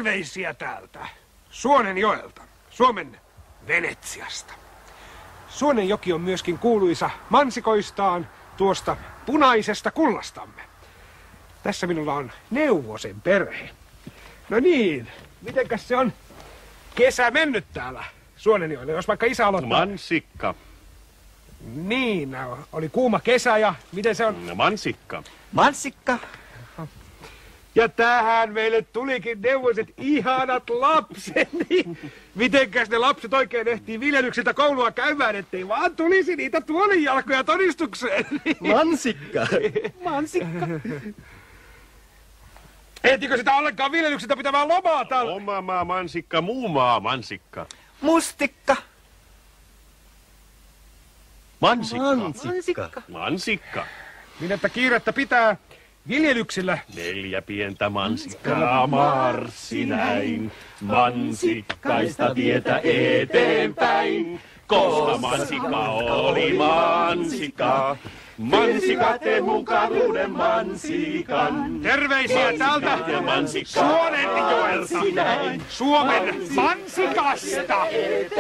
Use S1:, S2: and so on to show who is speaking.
S1: Terveisiä täältä Suonenjoelta, Suomen Venetsiasta. Suonenjoki on myöskin kuuluisa mansikoistaan, tuosta punaisesta kullastamme. Tässä minulla on Neuvosen perhe. No niin, mitenkäs se on kesä mennyt täällä Suonenjoella, jos vaikka isä aloittaa?
S2: Mansikka.
S1: Niin, oli kuuma kesä ja miten se on?
S2: Mansikka.
S3: Mansikka.
S1: Ja tähän meille tulikin Neuvoset ihanat lapset. Mitenkäs ne lapset oikein ehtii viljelyksiltä koulua käymään, ettei vaan tulisi niitä tuolinjalkoja todistukseen?
S3: Mansikka. Mansikka.
S1: Ehtikö sitä ollenkaan viljelyksiltä pitämään lomaa täällä?
S2: Oma maa mansikka, muu maa mansikka.
S3: Mustikka.
S2: Mansikka.
S3: Mansikka.
S2: Mansikka.
S1: Minettä kiirettä pitää viljelyksillä.
S2: 4 pientä mansikkaa marssi näin. Mansikkaista tietä eteenpäin. Koska mansikka oli mansikka. Mansikat te mukaan uuden mansikan.
S1: Terveisiä täältä Suonenjoelta, Suomen mansikasta.